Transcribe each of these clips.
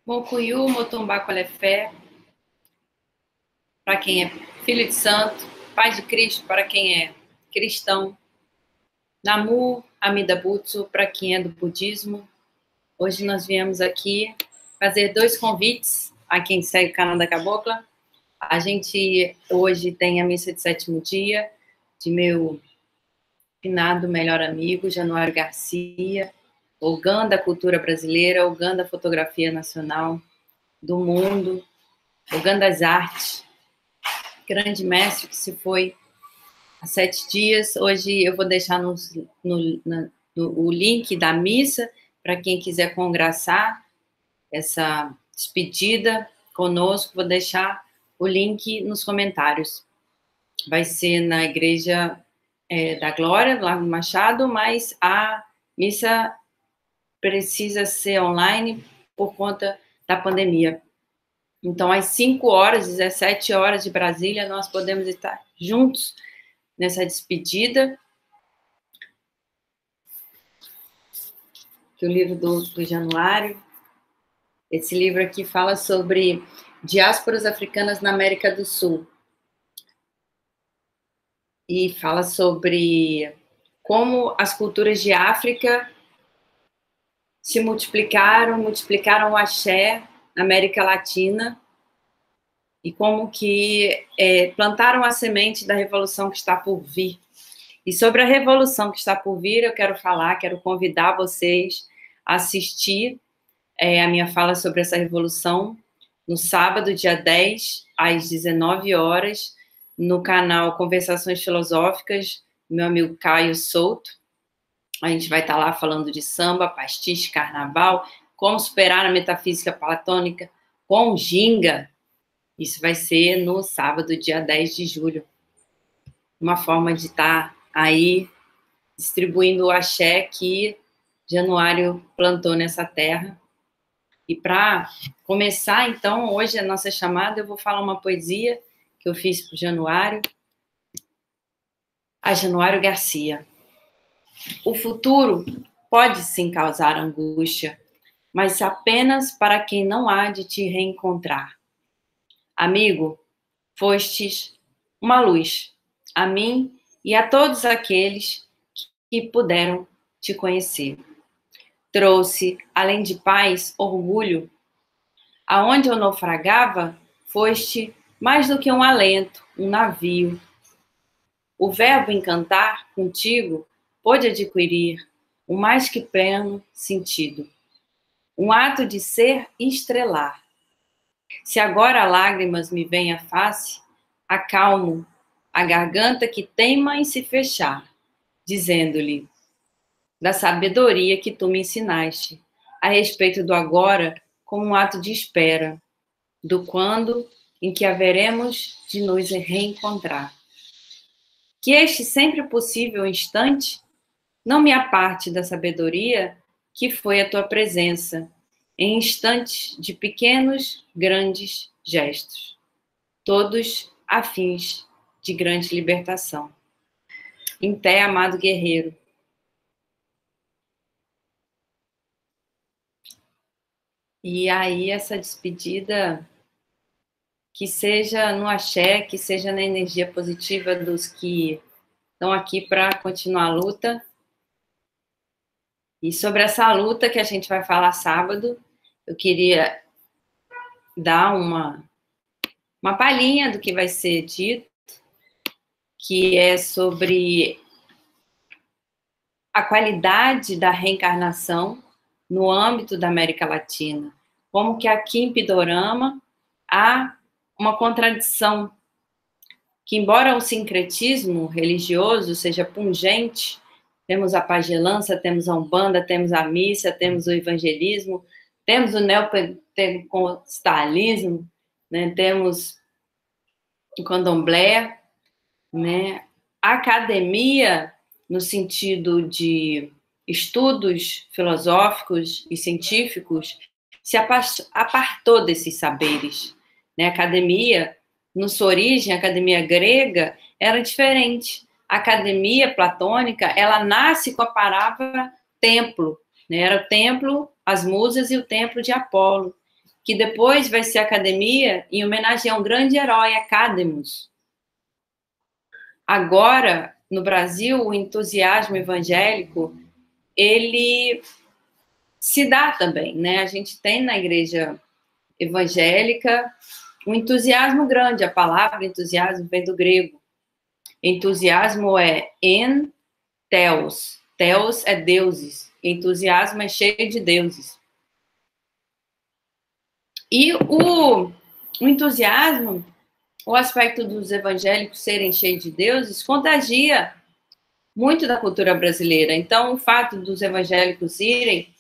Mocuyu, Motumbá, Colefé, para quem é filho de santo, pai de Cristo, para quem é cristão, Namu, Amida Butsu, para quem é do budismo. Hoje nós viemos aqui fazer 2 convites a quem segue o canal da Cabocla. A gente hoje tem a missa de 7º dia de meu finado melhor amigo, Januário Garcia, Ogã da cultura brasileira, Ogã da fotografia nacional, do mundo, Ogã das artes, grande mestre que se foi há 7 dias. Hoje eu vou deixar o link da missa para quem quiser congraçar essa despedida conosco. Vou deixar o link nos comentários. Vai ser na Igreja da Glória, lá no Machado, mas a missa precisa ser online por conta da pandemia. Então, às 5 horas, 17 horas de Brasília, nós podemos estar juntos nessa despedida. Que o livro do Januário, esse livro aqui fala sobre diásporas africanas na América do Sul. E fala sobre como as culturas de África se multiplicaram o axé na América Latina e como que plantaram a semente da revolução que está por vir. E sobre a revolução que está por vir, eu quero convidar vocês a assistir a minha fala sobre essa revolução no sábado, dia 10, às 19 horas, no canal Conversações Filosóficas, meu amigo Caio Souto. A gente vai estar lá falando de samba, pastiche, carnaval, como superar a metafísica platônica com ginga. Isso vai ser no sábado, dia 10 de julho. Uma forma de estar aí distribuindo o axé que Januário plantou nessa terra. E para começar, então, hoje a nossa chamada, eu vou falar uma poesia que eu fiz para o Januário, a Januário Garcia. O futuro pode sim causar angústia, mas apenas para quem não há de te reencontrar. Amigo, fostes uma luz a mim e a todos aqueles que puderam te conhecer. Trouxe, além de paz, orgulho. Aonde eu naufragava, foste mais do que um alento, um navio. O verbo encantar contigo pôde adquirir o mais que pleno sentido. Um ato de ser e estrelar. Se agora lágrimas me vêm à face, acalmo a garganta que teima em se fechar, dizendo-lhe da sabedoria que tu me ensinaste a respeito do agora como um ato de espera, do quando em que haveremos de nos reencontrar. Que este sempre possível instante não me aparte da sabedoria que foi a tua presença, em instantes de pequenos, grandes gestos, todos a fins de grande libertação. Em té, amado guerreiro. E aí, essa despedida, que seja no axé, que seja na energia positiva dos que estão aqui para continuar a luta. E sobre essa luta que a gente vai falar sábado, eu queria dar uma palhinha do que vai ser dito, que é sobre a qualidade da reencarnação no âmbito da América Latina. Como que aqui em Pindorama há uma contradição, que embora o sincretismo religioso seja pungente, temos a pagelança, temos a umbanda, temos a missa, temos o evangelismo, temos o neopentecostalismo, né, temos o candomblé, né, a academia, no sentido de estudos filosóficos e científicos, se apartou desses saberes. Né? A academia, na sua origem, a academia grega, era diferente. A academia platônica, ela nasce com a palavra templo. Né? Era o templo, as musas e o templo de Apolo. que depois vai ser academia, em homenagem a um grande herói, Academus. Agora, no Brasil, o entusiasmo evangélico, ele se dá também, né? A gente tem na igreja evangélica um entusiasmo grande. A palavra entusiasmo vem do grego. Entusiasmo é en theos. Theos é deuses. Entusiasmo é cheio de deuses. E o entusiasmo, o aspecto dos evangélicos serem cheios de deuses, contagia muito da cultura brasileira. Então, o fato dos evangélicos irem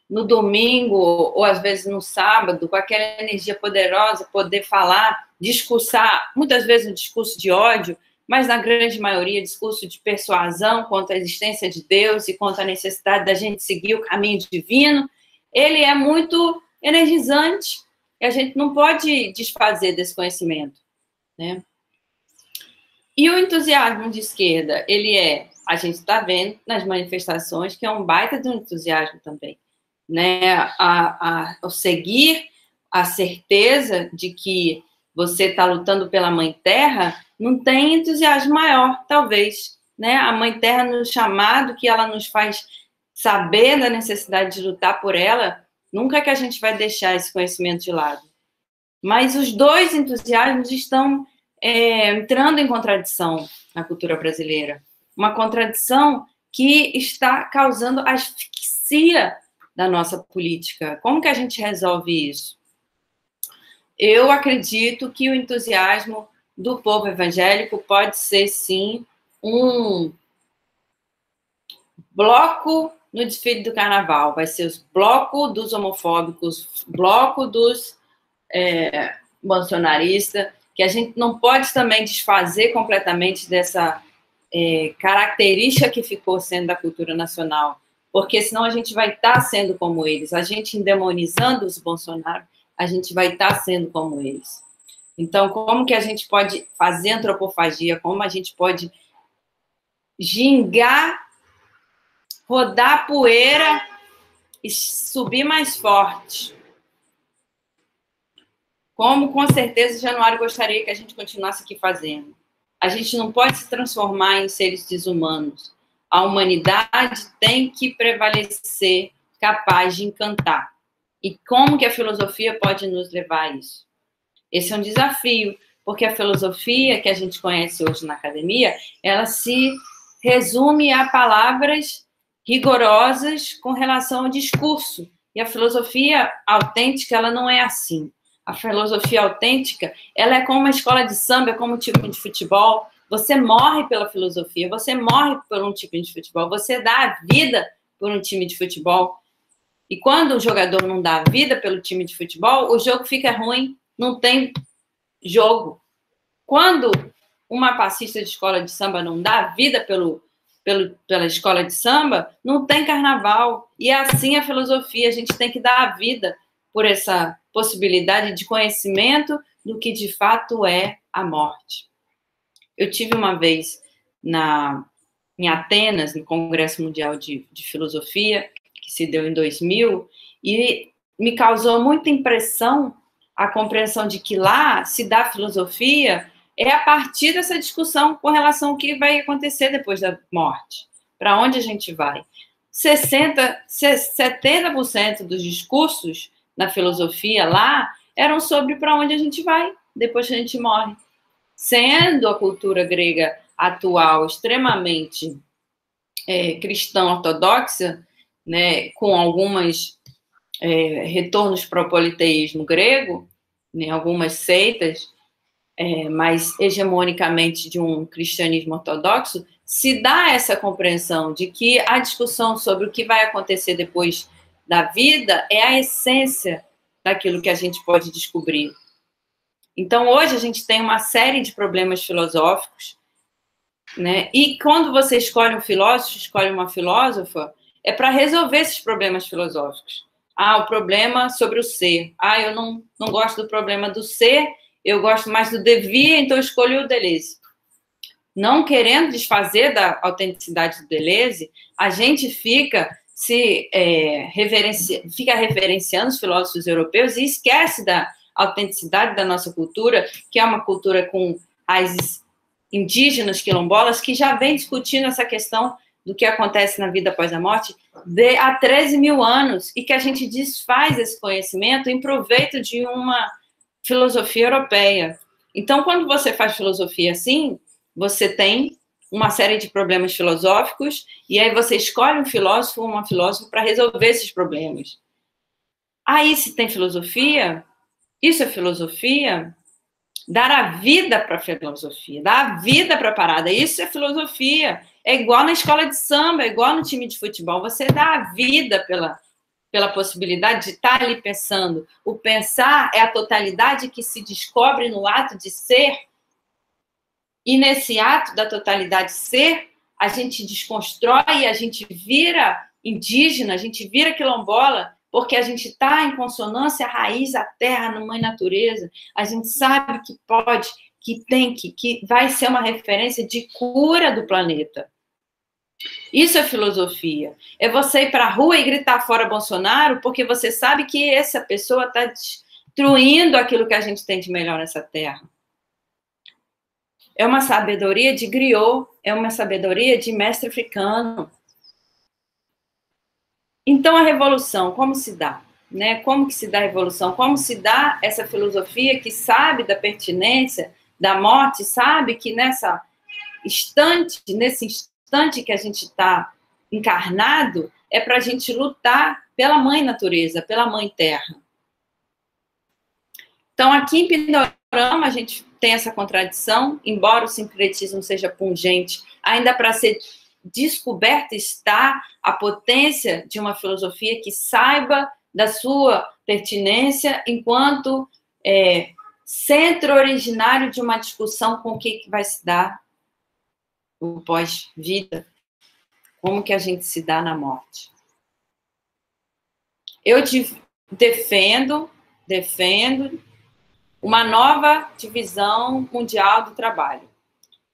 no domingo, ou às vezes no sábado, com aquela energia poderosa, poder falar, discursar, muitas vezes um discurso de ódio, mas na grande maioria discurso de persuasão contra a existência de Deus e contra a necessidade da gente seguir o caminho divino, ele é muito energizante e a gente não pode desfazer desse conhecimento, né? E o entusiasmo de esquerda, a gente está vendo nas manifestações que é um baita de um entusiasmo também, né? Ao seguir a certeza de que você está lutando pela Mãe Terra, não tem entusiasmo maior, talvez, né? A Mãe Terra, no chamado que ela nos faz saber da necessidade de lutar por ela, nunca que a gente vai deixar esse conhecimento de lado. Mas os dois entusiasmos estão entrando em contradição na cultura brasileira. Uma contradição que está causando asfixia da nossa política. Como que a gente resolve isso? Eu acredito que o entusiasmo do povo evangélico pode ser, sim, um bloco no desfile do carnaval. Vai ser os blocos dos homofóbicos, bloco dos bolsonaristas, que a gente não pode também desfazer completamente dessa característica que ficou sendo da cultura nacional, porque senão a gente vai estar sendo como eles. A gente endemonizando os Bolsonaro, a gente vai estar sendo como eles. Então, como que a gente pode fazer antropofagia? Como a gente pode gingar, rodar poeira e subir mais forte? Como, com certeza, Januário gostaria que a gente continuasse aqui fazendo. A gente não pode se transformar em seres desumanos. A humanidade tem que prevalecer, capaz de encantar. E como que a filosofia pode nos levar a isso? Esse é um desafio, porque a filosofia que a gente conhece hoje na academia, ela se resume a palavras rigorosas com relação ao discurso. E a filosofia autêntica, ela não é assim. A filosofia autêntica, ela é como uma escola de samba, é como um time de futebol. Você morre pela filosofia, você morre por um time de futebol, você dá a vida por um time de futebol. E quando o jogador não dá a vida pelo time de futebol, o jogo fica ruim, não tem jogo. Quando uma passista de escola de samba não dá a vida pela escola de samba, não tem carnaval. E é assim a filosofia, a gente tem que dar a vida por essa possibilidade de conhecimento do que de fato é a morte. Eu tive uma vez em Atenas, no Congresso Mundial de Filosofia, que se deu em 2000, e me causou muita impressão a compreensão de que lá se dá filosofia a partir dessa discussão com relação ao que vai acontecer depois da morte, para onde a gente vai. 70% dos discursos na filosofia lá eram sobre para onde a gente vai depois que a gente morre. Sendo a cultura grega atual extremamente cristã ortodoxa, né, com algumas retornos para o politeísmo grego, né, algumas seitas, mas hegemonicamente de um cristianismo ortodoxo, se dá essa compreensão de que a discussão sobre o que vai acontecer depois da vida é a essência daquilo que a gente pode descobrir. Então, hoje a gente tem uma série de problemas filosóficos, né? E quando você escolhe um filósofo, escolhe uma filósofa, é para resolver esses problemas filosóficos. O problema sobre o ser. Eu não gosto do problema do ser, eu gosto mais do devir, então eu escolho o Deleuze. Não querendo desfazer da autenticidade do Deleuze, a gente fica fica referenciando os filósofos europeus e esquece da autenticidade da nossa cultura, que é uma cultura com raízes indígenas, quilombolas, que já vem discutindo essa questão do que acontece na vida após a morte há 13 mil anos, e que a gente desfaz esse conhecimento em proveito de uma filosofia europeia. Então, quando você faz filosofia assim, você tem uma série de problemas filosóficos, e aí você escolhe um filósofo ou uma filósofa para resolver esses problemas. Aí, se tem filosofia, isso é filosofia? Dar a vida para a filosofia, dar a vida para a parada, isso é filosofia. É igual na escola de samba, é igual no time de futebol, você dá a vida pela possibilidade de estar ali pensando. O pensar é a totalidade que se descobre no ato de ser, e nesse ato da totalidade ser, a gente desconstrói, a gente vira indígena, a gente vira quilombola, porque a gente está em consonância, a raiz, a terra, na mãe natureza. A gente sabe que pode, que tem, que vai ser uma referência de cura do planeta. Isso é filosofia. É você ir para a rua e gritar fora Bolsonaro, porque você sabe que essa pessoa está destruindo aquilo que a gente tem de melhor nessa terra. É uma sabedoria de griot, é uma sabedoria de mestre africano. Então, a revolução, como se dá? Né? Como que se dá a revolução? Como se dá essa filosofia que sabe da pertinência da morte, sabe que nesse instante que a gente está encarnado, é para a gente lutar pela mãe natureza, pela mãe terra. Então, aqui em Pindorama, a gente tem essa contradição, embora o sincretismo seja pungente, ainda para ser descoberta está a potência de uma filosofia que saiba da sua pertinência enquanto centro originário de uma discussão com o que vai se dar o pós-vida, como que a gente se dá na morte. Eu defendo uma nova divisão mundial do trabalho.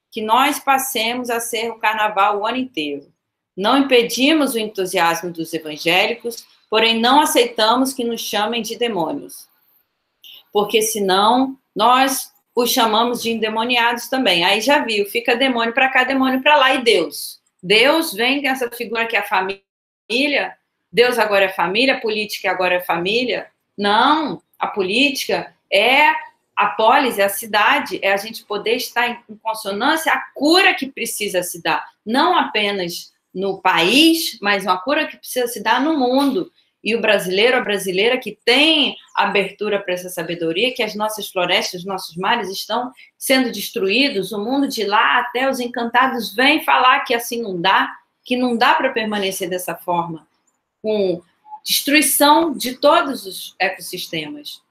Que nós passemos a ser o carnaval o ano inteiro. Não impedimos o entusiasmo dos evangélicos, porém não aceitamos que nos chamem de demônios. Porque senão nós os chamamos de endemoniados também. Aí já viu, fica demônio para cá, demônio para lá. E Deus? Deus vem dessa figura que é a família. Deus agora é família, a política agora é família. Não, a política é a polis, é a cidade, é a gente poder estar em consonância, a cura que precisa se dar, não apenas no país, mas uma cura que precisa se dar no mundo. E o brasileiro, a brasileira que tem abertura para essa sabedoria, que as nossas florestas, os nossos mares estão sendo destruídos, o mundo de lá até os encantados vêm falar que assim não dá, que não dá para permanecer dessa forma, com destruição de todos os ecossistemas.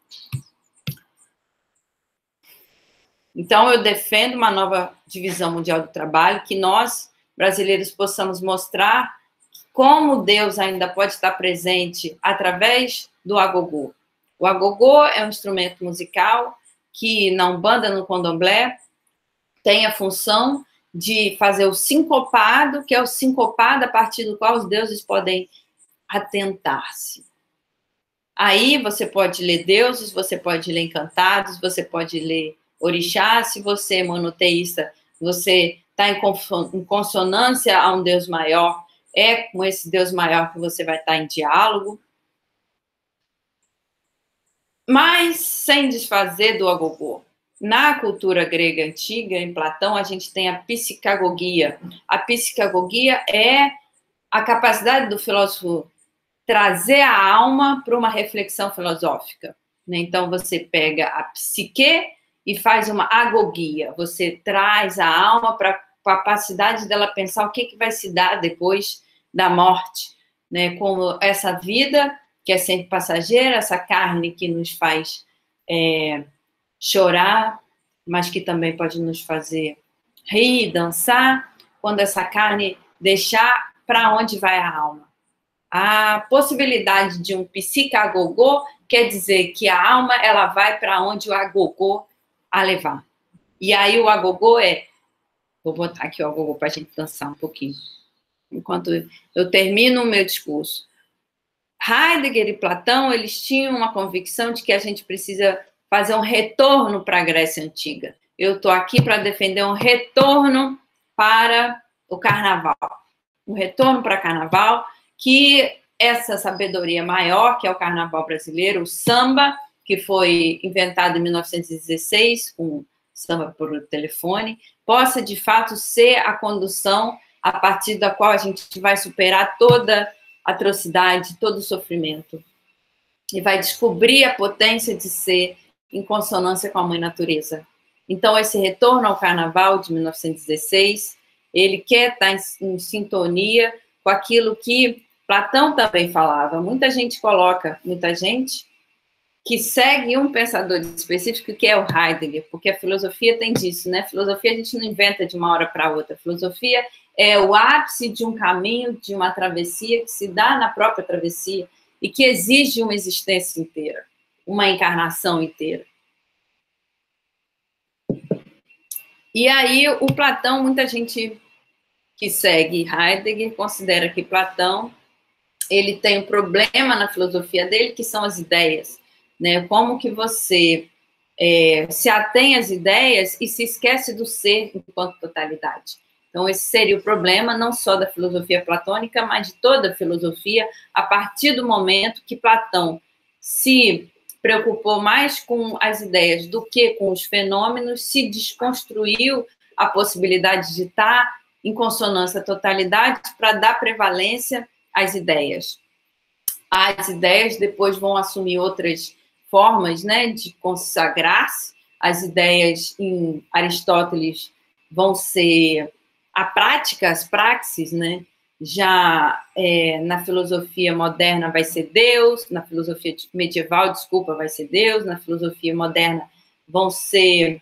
Então, eu defendo uma nova divisão mundial do trabalho, que nós, brasileiros, possamos mostrar como Deus ainda pode estar presente através do agogô. O agogô é um instrumento musical que, na Umbanda, no Candomblé, tem a função de fazer o sincopado, que é o sincopado a partir do qual os deuses podem atentar-se. Aí você pode ler deuses, você pode ler encantados, você pode ler orixá. Se você é monoteísta, você está em consonância a um Deus maior, é com esse Deus maior que você vai estar em diálogo. Mas sem desfazer do agogô. Na cultura grega antiga, em Platão, a gente tem a psicagogia. A psicagogia é a capacidade do filósofo trazer a alma para uma reflexão filosófica. Então, você pega a psique e faz uma agogia. Você traz a alma para a capacidade dela pensar o que vai se dar depois da morte, né? Como essa vida, que é sempre passageira, essa carne que nos faz chorar, mas que também pode nos fazer rir, dançar, quando essa carne deixar, para onde vai a alma? A possibilidade de um psicagogô quer dizer que a alma ela vai para onde o agogô a levar. E aí o agogô vou botar aqui o agogô para a gente dançar um pouquinho. enquanto eu termino o meu discurso. Heidegger e Platão, eles tinham uma convicção de que a gente precisa fazer um retorno para a Grécia Antiga. Eu estou aqui para defender um retorno para o carnaval. Um retorno para o carnaval, que essa sabedoria maior, que é o carnaval brasileiro, o samba, que foi inventado em 1916, com samba por telefone, possa, de fato, ser a condução a partir da qual a gente vai superar toda atrocidade, todo o sofrimento. E vai descobrir a potência de ser em consonância com a mãe natureza. Então, esse retorno ao carnaval de 1916, ele quer estar em sintonia com aquilo que Platão também falava. Muita gente que segue um pensador específico, que é o Heidegger, porque a filosofia tem disso, né? Filosofia a gente não inventa de uma hora para outra. Filosofia é o ápice de um caminho, de uma travessia que se dá na própria travessia e que exige uma existência inteira, uma encarnação inteira. E aí, o Platão, muita gente que segue Heidegger considera que Platão, ele tem um problema na filosofia dele, que são as ideias, né? Como que você se atém às ideias e se esquece do ser enquanto totalidade. Então, esse seria o problema, não só da filosofia platônica, mas de toda a filosofia, a partir do momento que Platão se preocupou mais com as ideias do que com os fenômenos, se desconstruiu a possibilidade de estar em consonância à totalidade para dar prevalência às ideias. As ideias depois vão assumir outras formas, né, de consagrar-se. As ideias em Aristóteles vão ser a prática, as praxes, né? Já na filosofia moderna vai ser Deus, na filosofia medieval, desculpa, vai ser Deus, na filosofia moderna vão ser...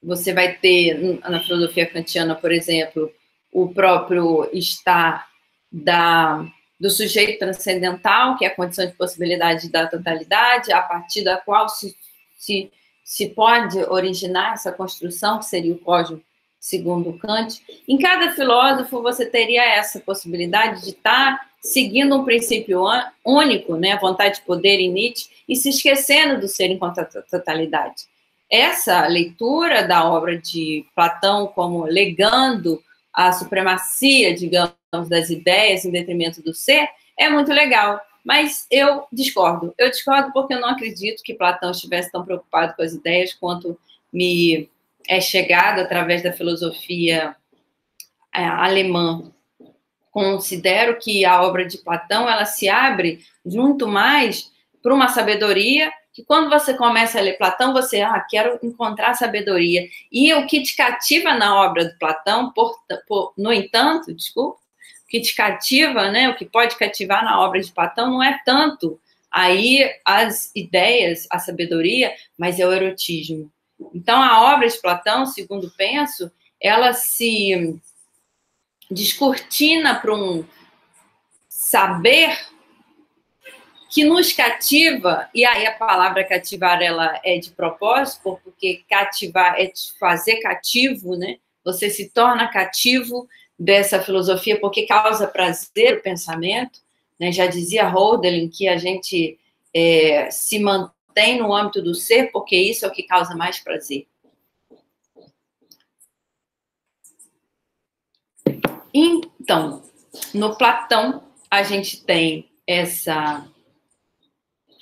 você vai ter, na filosofia kantiana, por exemplo, o próprio estar do sujeito transcendental, que é a condição de possibilidade da totalidade, a partir da qual se pode originar essa construção, que seria o cosmos, segundo Kant. Em cada filósofo, você teria essa possibilidade de estar seguindo um princípio único, né, a vontade de poder em Nietzsche, e se esquecendo do ser enquanto totalidade. Essa leitura da obra de Platão como legando a supremacia, digamos, das ideias em detrimento do ser, é muito legal. Mas eu discordo. Eu discordo porque eu não acredito que Platão estivesse tão preocupado com as ideias quanto me é chegado através da filosofia alemã. Considero que a obra de Platão, ela se abre muito mais para uma sabedoria que quando você começa a ler Platão, você, quero encontrar sabedoria. E o que te cativa na obra de Platão, no entanto, desculpa, o que te cativa, né, o que pode cativar na obra de Platão não é tanto aí as ideias, a sabedoria, mas é o erotismo. Então, a obra de Platão, segundo penso, ela se descortina para um saber que nos cativa, e aí a palavra cativar, ela é de propósito, porque cativar é fazer cativo, né? Você se torna cativo dessa filosofia porque causa prazer o pensamento, né? Já dizia Hölderlin que a gente se mantém no âmbito do ser porque isso é o que causa mais prazer. Então, no Platão, a gente tem essa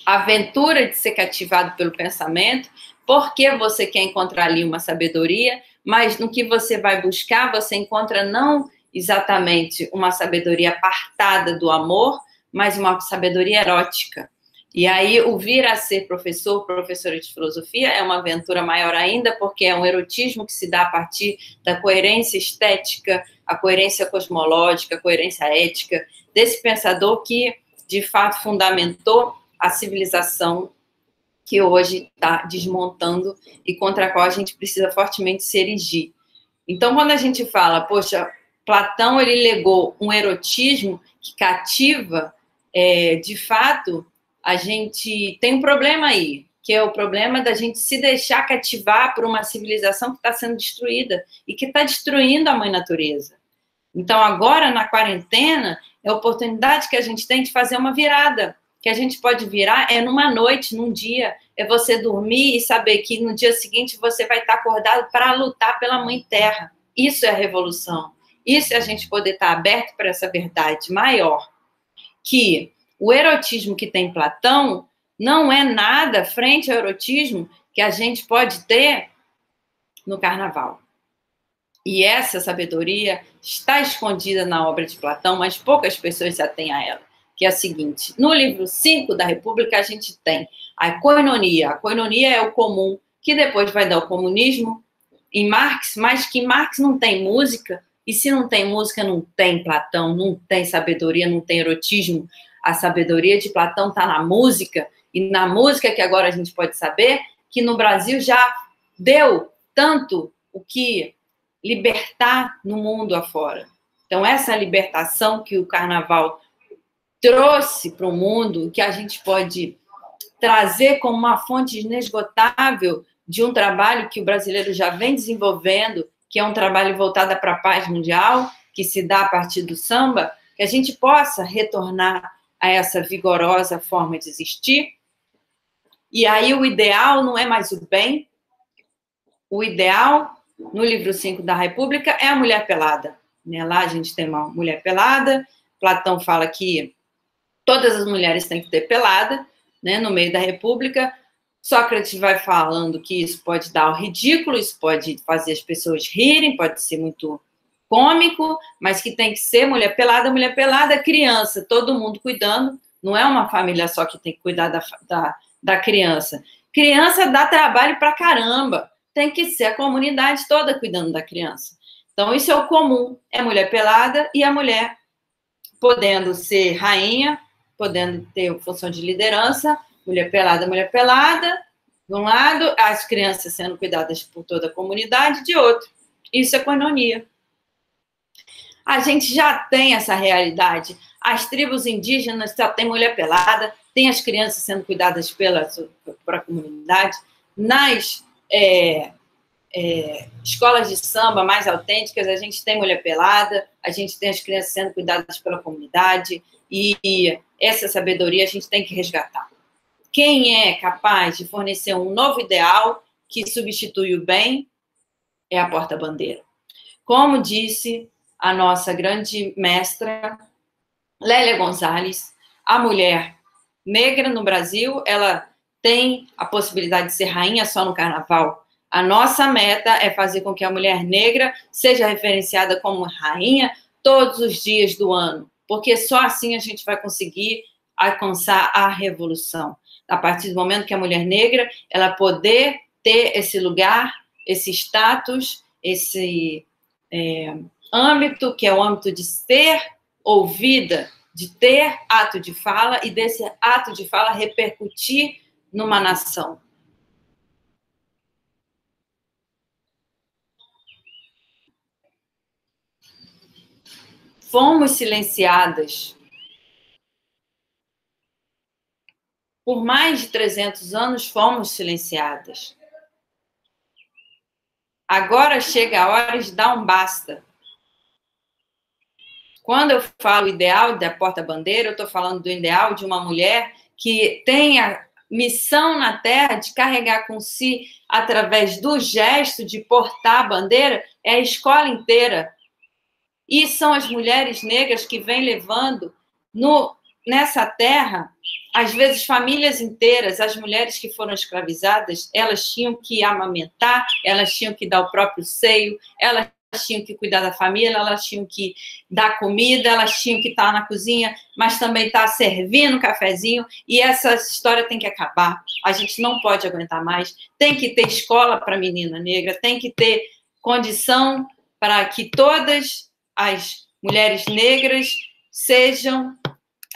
aventura de ser cativado pelo pensamento, porque você quer encontrar ali uma sabedoria, mas no que você vai buscar, você encontra não exatamente uma sabedoria apartada do amor, mas uma sabedoria erótica. E aí, o vir a ser professora de filosofia, é uma aventura maior ainda, porque é um erotismo que se dá a partir da coerência estética, a coerência cosmológica, a coerência ética, desse pensador que, de fato, fundamentou a civilização que hoje está desmontando e contra a qual a gente precisa fortemente se erigir. Então, quando a gente fala, poxa, Platão, ele legou um erotismo que cativa, de fato, a gente tem um problema aí, que é o problema da gente se deixar cativar por uma civilização que está sendo destruída e que está destruindo a mãe natureza. Então, agora, na quarentena, é a oportunidade que a gente tem de fazer uma virada. Que a gente pode virar é numa noite, num dia. É você dormir e saber que no dia seguinte você vai estar acordado para lutar pela Mãe Terra. Isso é a revolução. Isso é a gente poder estar aberto para essa verdade maior. Que o erotismo que tem Platão não é nada frente ao erotismo que a gente pode ter no carnaval. E essa sabedoria está escondida na obra de Platão, mas poucas pessoas se atêm a ela. Que é a seguinte, no livro 5 da República a gente tem a koinonia. A koinonia é o comum, que depois vai dar o comunismo em Marx, mas que em Marx não tem música, e se não tem música, não tem Platão, não tem sabedoria, não tem erotismo. A sabedoria de Platão está na música, e na música que agora a gente pode saber que no Brasil já deu tanto o que libertar no mundo afora. Então, essa libertação que o carnaval trouxe para o mundo, que a gente pode trazer como uma fonte inesgotável de um trabalho que o brasileiro já vem desenvolvendo, que é um trabalho voltado para a paz mundial, que se dá a partir do samba, que a gente possa retornar a essa vigorosa forma de existir. E aí o ideal não é mais o bem, o ideal, no livro 5 da República, é a mulher pelada. Lá a gente tem uma mulher pelada, Platão fala que todas as mulheres têm que ter pelada, no meio da República. Sócrates vai falando que isso pode dar ao ridículo, isso pode fazer as pessoas rirem, pode ser muito cômico, mas que tem que ser mulher pelada, criança, todo mundo cuidando. Não é uma família só que tem que cuidar da criança. Criança dá trabalho pra caramba. Tem que ser a comunidade toda cuidando da criança. Então, isso é o comum. É mulher pelada e a mulher podendo ser rainha, podendo ter função de liderança, mulher pelada, de um lado, as crianças sendo cuidadas por toda a comunidade, de outro. Isso é koinonia. A gente já tem essa realidade. As tribos indígenas já têm mulher pelada, tem as crianças sendo cuidadas pela comunidade. Nas escolas de samba mais autênticas, a gente tem mulher pelada, a gente tem as crianças sendo cuidadas pela comunidade, e essa sabedoria a gente tem que resgatar. Quem é capaz de fornecer um novo ideal que substitui o bem é a porta-bandeira. Como disse a nossa grande mestra, Lélia Gonzalez, a mulher negra no Brasil, ela tem a possibilidade de ser rainha só no carnaval. A nossa meta é fazer com que a mulher negra seja referenciada como rainha todos os dias do ano, porque só assim a gente vai conseguir alcançar a revolução. A partir do momento que a mulher negra ela poder ter esse lugar, esse status, esse âmbito, que é o âmbito de ser ouvida, de ter ato de fala e desse ato de fala repercutir numa nação. Fomos silenciadas. Por mais de 300 anos, fomos silenciadas. Agora chega a hora de dar um basta. Quando eu falo ideal da porta-bandeira, eu estou falando do ideal de uma mulher que tem a missão na Terra de carregar com si, através do gesto de portar a bandeira, é a escola inteira. E são as mulheres negras que vêm levando nessa terra, às vezes, famílias inteiras. As mulheres que foram escravizadas, elas tinham que amamentar, elas tinham que dar o próprio seio, elas tinham que cuidar da família, elas tinham que dar comida, elas tinham que estar na cozinha, mas também estar servindo um cafezinho, e essa história tem que acabar. A gente não pode aguentar mais. Tem que ter escola para menina negra, tem que ter condição para que todas as mulheres negras sejam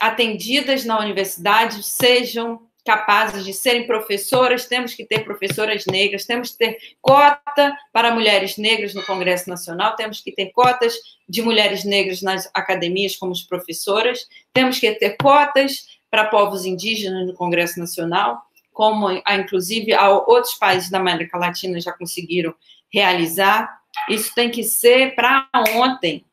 atendidas na universidade, sejam capazes de serem professoras. Temos que ter professoras negras, temos que ter cota para mulheres negras no Congresso Nacional, temos que ter cotas de mulheres negras nas academias como professoras, temos que ter cotas para povos indígenas no Congresso Nacional, como inclusive outros países da América Latina já conseguiram realizar. Isso tem que ser para ontem.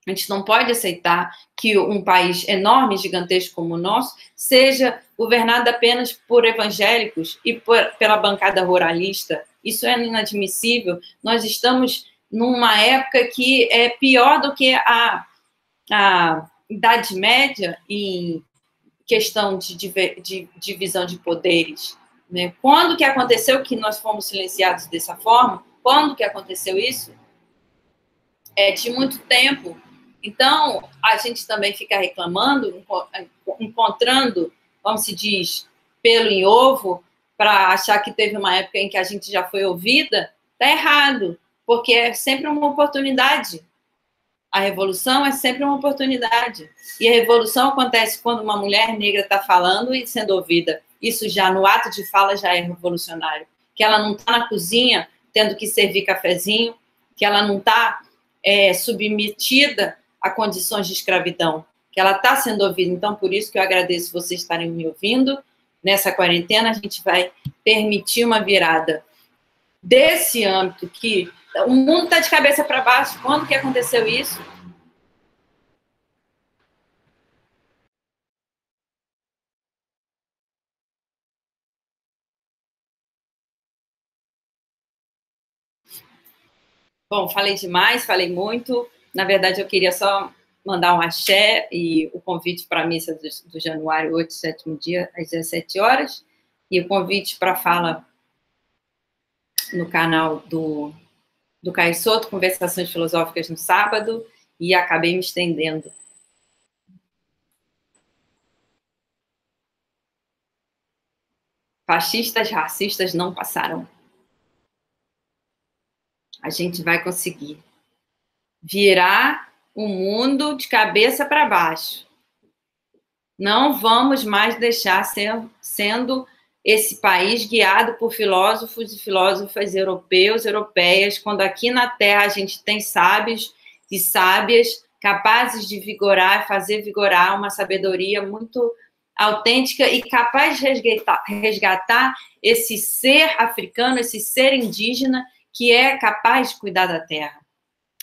A gente não pode aceitar que um país enorme, gigantesco como o nosso, seja governado apenas por evangélicos e pela bancada ruralista. Isso é inadmissível. Nós estamos numa época que é pior do que a Idade Média em questão de divisão de poderes. Né? Quando que aconteceu que nós fomos silenciados dessa forma? Quando que aconteceu isso? É de muito tempo. Então, a gente também fica reclamando, encontrando, como se diz, pelo em ovo, para achar que teve uma época em que a gente já foi ouvida, está errado, porque é sempre uma oportunidade. A revolução é sempre uma oportunidade. E a revolução acontece quando uma mulher negra está falando e sendo ouvida. Isso já, no ato de fala, já é revolucionário. Que ela não está na cozinha tendo que servir cafezinho, que ela não está submetida a condições de escravidão, que ela está sendo ouvida. Então, por isso que eu agradeço vocês estarem me ouvindo. Nessa quarentena, a gente vai permitir uma virada desse âmbito que o mundo está de cabeça para baixo. Quando que aconteceu isso? Bom, falei demais, falei muito. Na verdade, eu queria só mandar um axé e o convite para a missa do Januário 8, sétimo dia, às 17 horas. E o convite para a fala no canal do Caio Souto, Conversações Filosóficas no sábado, e acabei me estendendo. Fascistas, racistas não passarão. A gente vai conseguir virar o mundo de cabeça para baixo. Não vamos mais deixar sendo esse país guiado por filósofos e filósofas europeus, europeias, quando aqui na Terra a gente tem sábios e sábias capazes de vigorar, fazer vigorar uma sabedoria muito autêntica e capaz de resgatar esse ser africano, esse ser indígena que é capaz de cuidar da terra.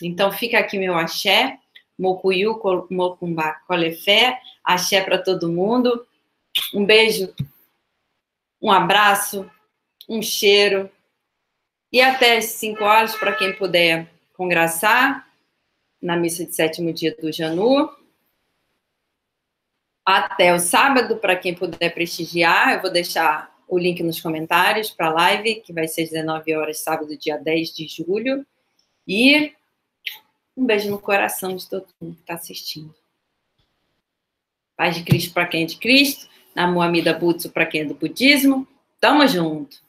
Então fica aqui meu axé, Mokuyu, Mokumba, Colefé, axé para todo mundo. Um beijo, um abraço, um cheiro. E até às 5 horas, para quem puder congraçar, na missa de sétimo dia do Janu. Até o sábado, para quem puder prestigiar, eu vou deixar o link nos comentários para a live, que vai ser às 19 horas, sábado, dia 10 de julho. E um beijo no coração de todo mundo que está assistindo. Paz de Cristo para quem é de Cristo, Namu Amida Butsu para quem é do budismo. Tamo junto!